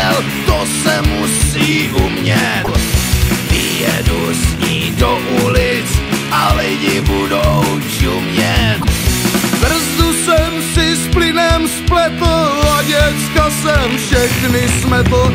styl, to se musí umět. Vyjedu s ní do ulic a lidi budou čumět. Brzdu jsem si s plynem spletl a děcka jsem všechny smetl.